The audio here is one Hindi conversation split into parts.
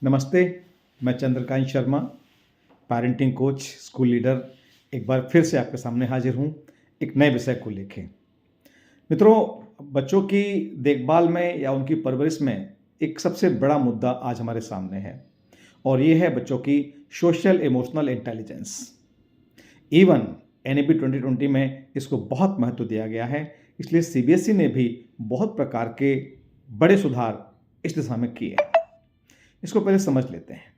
नमस्ते, मैं Chandrakant Sharma, parenting coach, school leader, एक बार फिर से आपके सामने हाजिर हूँ, एक नए विषय को लेके। मित्रों, बच्चों की देखभाल में या उनकी परवरिश में एक सबसे बड़ा मुद्दा आज हमारे सामने है और ये है बच्चों की social emotional intelligence. Even NEP 2020 में इसको बहुत महत्व दिया गया है, इसलिए सीबीएसई ने भी बहुत प्रकार के बड़े सुधार इस दिशा में किए हैं। इसको पहले समझ लेते हैं।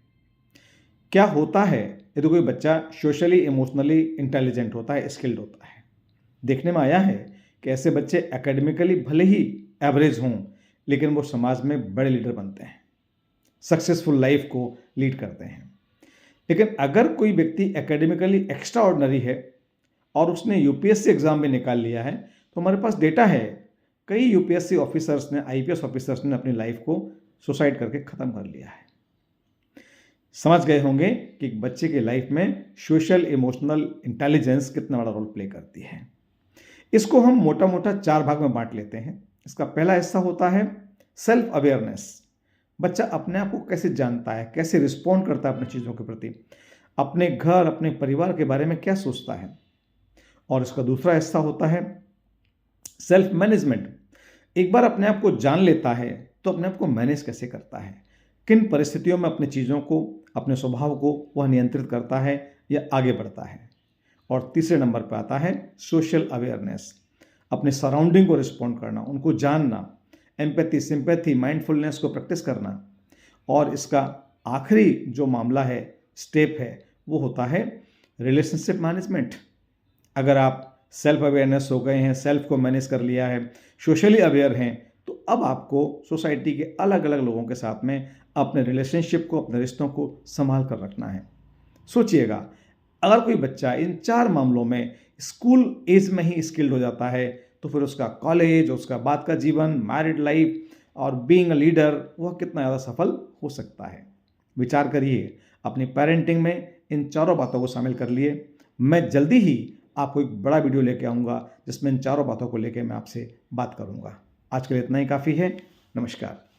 क्या होता है यदि कोई बच्चा सोशली इमोशनली इंटेलिजेंट होता है, स्किल्ड होता है? देखने में आया है कि ऐसे बच्चे एकेडमिकली भले ही एवरेज हों, लेकिन वो समाज में बड़े लीडर बनते हैं, सक्सेसफुल लाइफ को लीड करते हैं। लेकिन अगर कोई व्यक्ति एकेडमिकली एक्स्ट्रा ऑर्डिनरी है और उसने यूपीएससी एग्जाम भी निकाल लिया है, तो हमारे पास डेटा है, कई यूपीएससी ऑफिसर्स ने, आईपीएस ऑफिसर्स ने अपनी लाइफ को सुसाइड करके ख़त्म कर लिया है। समझ गए होंगे कि एक बच्चे की लाइफ में सोशल इमोशनल इंटेलिजेंस कितना बड़ा रोल प्ले करती है। इसको हम मोटा मोटा 4 भाग में बांट लेते हैं। इसका पहला हिस्सा होता है सेल्फ अवेयरनेस। बच्चा अपने आप को कैसे जानता है, कैसे रिस्पॉन्ड करता है अपनी चीज़ों के प्रति, अपने घर, अपने परिवार के बारे में क्या सोचता है। और इसका दूसरा हिस्सा होता है सेल्फ मैनेजमेंट। एक बार अपने आप को जान लेता है तो अपने आप को मैनेज कैसे करता है, किन परिस्थितियों में अपनी चीज़ों को, अपने स्वभाव को वह नियंत्रित करता है या आगे बढ़ता है। और तीसरे नंबर पर आता है सोशल अवेयरनेस, अपने सराउंडिंग को रिस्पॉन्ड करना, उनको जानना, एम्पैथी, सिंपैथी, माइंडफुलनेस को प्रैक्टिस करना। और इसका आखिरी जो मामला है, स्टेप है, वो होता है रिलेशनशिप मैनेजमेंट। अगर आप सेल्फ अवेयरनेस हो गए हैं, सेल्फ को मैनेज कर लिया है, सोशली अवेयर हैं, तो अब आपको सोसाइटी के अलग अलग लोगों के साथ में अपने रिलेशनशिप को, अपने रिश्तों को संभाल कर रखना है। सोचिएगा, अगर कोई बच्चा इन 4 मामलों में स्कूल एज में ही स्किल्ड हो जाता है, तो फिर उसका कॉलेज, उसका बाद का जीवन, मैरिड लाइफ और बीइंग अ लीडर, वह कितना ज़्यादा सफल हो सकता है। विचार करिए, अपनी पेरेंटिंग में इन चारों बातों को शामिल कर लिए। मैं जल्दी ही आपको एक बड़ा वीडियो लेके आऊँगा जिसमें इन चारों बातों को लेकर मैं आपसे बात करूँगा। आज के लिए इतना ही काफ़ी है। नमस्कार।